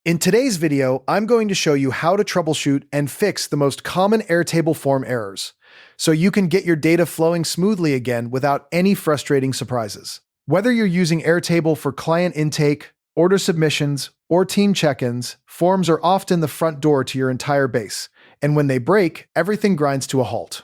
In today's video, I'm going to show you how to troubleshoot and fix the most common Airtable form errors, so you can get your data flowing smoothly again without any frustrating surprises. Whether you're using Airtable for client intake, order submissions, or team check-ins, forms are often the front door to your entire base, and when they break, everything grinds to a halt.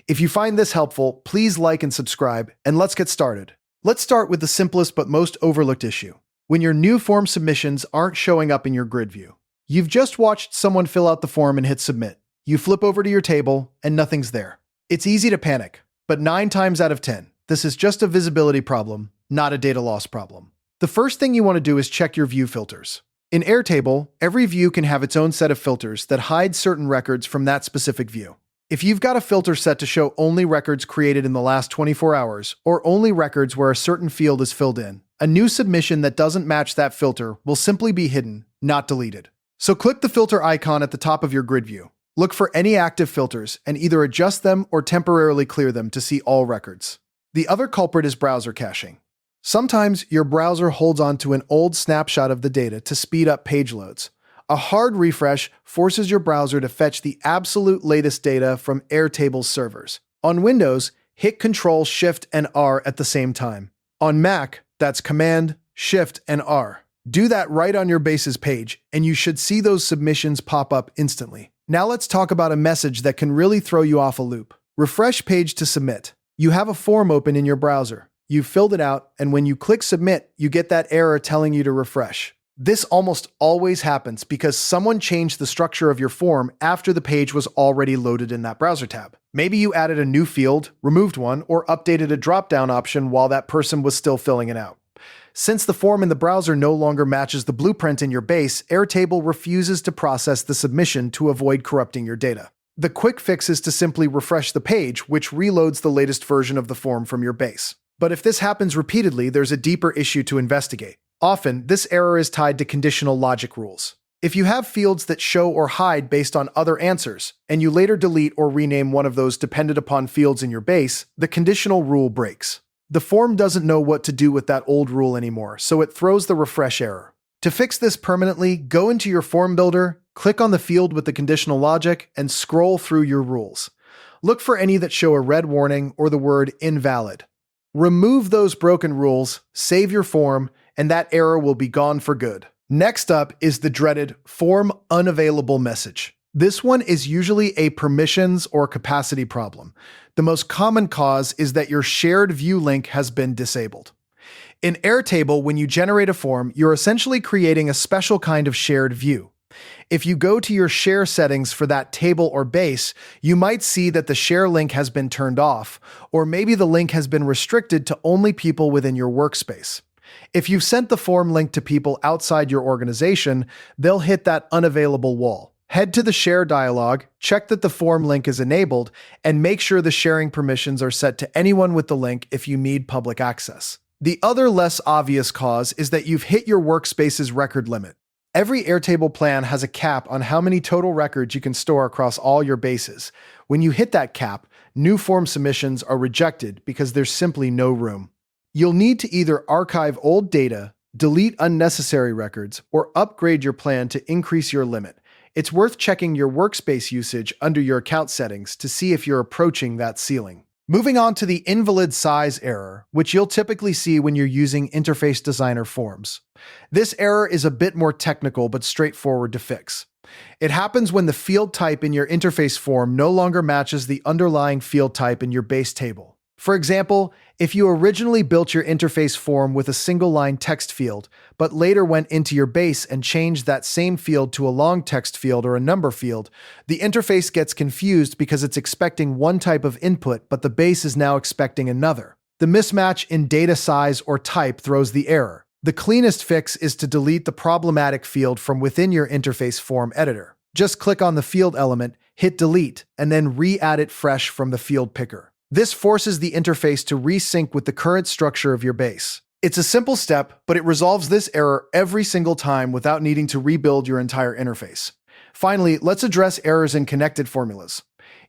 If you find this helpful, please like and subscribe, and let's get started. Let's start with the simplest but most overlooked issue. When your new form submissions aren't showing up in your grid view. You've just watched someone fill out the form and hit submit. You flip over to your table and nothing's there. It's easy to panic, but 9 times out of 10, this is just a visibility problem, not a data loss problem. The first thing you want to do is check your view filters. In Airtable, every view can have its own set of filters that hide certain records from that specific view. If you've got a filter set to show only records created in the last 24 hours, or only records where a certain field is filled in, a new submission that doesn't match that filter will simply be hidden, not deleted. So click the filter icon at the top of your grid view. Look for any active filters and either adjust them or temporarily clear them to see all records. The other culprit is browser caching. Sometimes your browser holds on to an old snapshot of the data to speed up page loads. A hard refresh forces your browser to fetch the absolute latest data from Airtable's servers. On Windows, hit Ctrl, Shift, and R at the same time. On Mac, that's Command, Shift, and R. Do that right on your base's page, and you should see those submissions pop up instantly. Now let's talk about a message that can really throw you off a loop. Refresh page to submit. You have a form open in your browser. You've filled it out, and when you click submit, you get that error telling you to refresh. This almost always happens because someone changed the structure of your form after the page was already loaded in that browser tab. Maybe you added a new field, removed one, or updated a drop-down option while that person was still filling it out. Since the form in the browser no longer matches the blueprint in your base, Airtable refuses to process the submission to avoid corrupting your data. The quick fix is to simply refresh the page, which reloads the latest version of the form from your base. But if this happens repeatedly, there's a deeper issue to investigate. Often, this error is tied to conditional logic rules. If you have fields that show or hide based on other answers, and you later delete or rename one of those dependent upon fields in your base, the conditional rule breaks. The form doesn't know what to do with that old rule anymore, so it throws the refresh error. To fix this permanently, go into your form builder, click on the field with the conditional logic, and scroll through your rules. Look for any that show a red warning or the word invalid. Remove those broken rules, save your form, and that error will be gone for good. Next up is the dreaded form unavailable message. This one is usually a permissions or capacity problem. The most common cause is that your shared view link has been disabled. In Airtable, when you generate a form, you're essentially creating a special kind of shared view. If you go to your share settings for that table or base, you might see that the share link has been turned off, or maybe the link has been restricted to only people within your workspace. If you've sent the form link to people outside your organization, they'll hit that unavailable wall. Head to the share dialog, check that the form link is enabled, and make sure the sharing permissions are set to anyone with the link if you need public access. The other less obvious cause is that you've hit your workspace's record limit. Every Airtable plan has a cap on how many total records you can store across all your bases. When you hit that cap, new form submissions are rejected because there's simply no room. You'll need to either archive old data, delete unnecessary records, or upgrade your plan to increase your limit. It's worth checking your workspace usage under your account settings to see if you're approaching that ceiling. Moving on to the invalid size error, which you'll typically see when you're using Interface Designer forms. This error is a bit more technical but straightforward to fix. It happens when the field type in your interface form no longer matches the underlying field type in your base table. For example, if you originally built your interface form with a single-line text field, but later went into your base and changed that same field to a long text field or a number field, the interface gets confused because it's expecting one type of input, but the base is now expecting another. The mismatch in data size or type throws the error. The cleanest fix is to delete the problematic field from within your interface form editor. Just click on the field element, hit delete, and then re-add it fresh from the field picker. This forces the interface to resync with the current structure of your base. It's a simple step, but it resolves this error every single time without needing to rebuild your entire interface. Finally, let's address errors in connected formulas.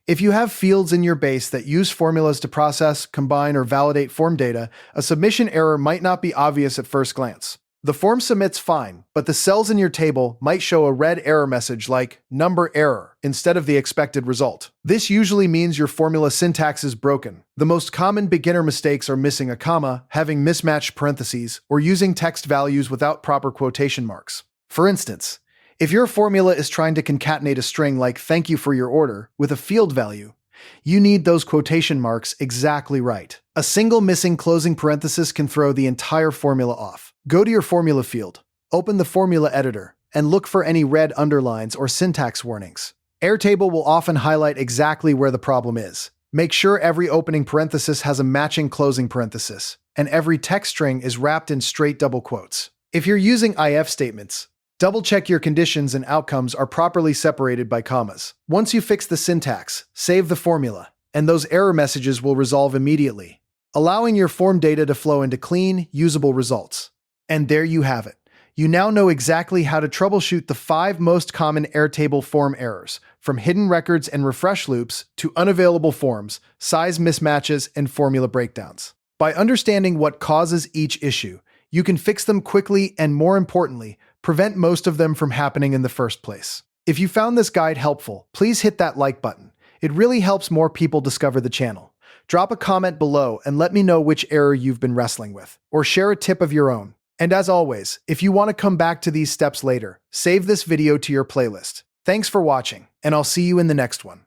If you have fields in your base that use formulas to process, combine, or validate form data, a submission error might not be obvious at first glance. The form submits fine, but the cells in your table might show a red error message like number error instead of the expected result. This usually means your formula syntax is broken. The most common beginner mistakes are missing a comma, having mismatched parentheses, or using text values without proper quotation marks. For instance, if your formula is trying to concatenate a string like "thank you for your order" with a field value, you need those quotation marks exactly right. A single missing closing parenthesis can throw the entire formula off. Go to your formula field, open the formula editor, and look for any red underlines or syntax warnings. Airtable will often highlight exactly where the problem is. Make sure every opening parenthesis has a matching closing parenthesis, and every text string is wrapped in straight double quotes. If you're using if statements, double-check your conditions and outcomes are properly separated by commas. Once you fix the syntax, save the formula, and those error messages will resolve immediately, allowing your form data to flow into clean, usable results. And there you have it. You now know exactly how to troubleshoot the 5 most common Airtable form errors, from hidden records and refresh loops to unavailable forms, size mismatches, and formula breakdowns. By understanding what causes each issue, you can fix them quickly and, more importantly, prevent most of them from happening in the first place. If you found this guide helpful, please hit that like button. It really helps more people discover the channel. Drop a comment below and let me know which error you've been wrestling with, or share a tip of your own. And as always, if you want to come back to these steps later, save this video to your playlist. Thanks for watching, and I'll see you in the next one.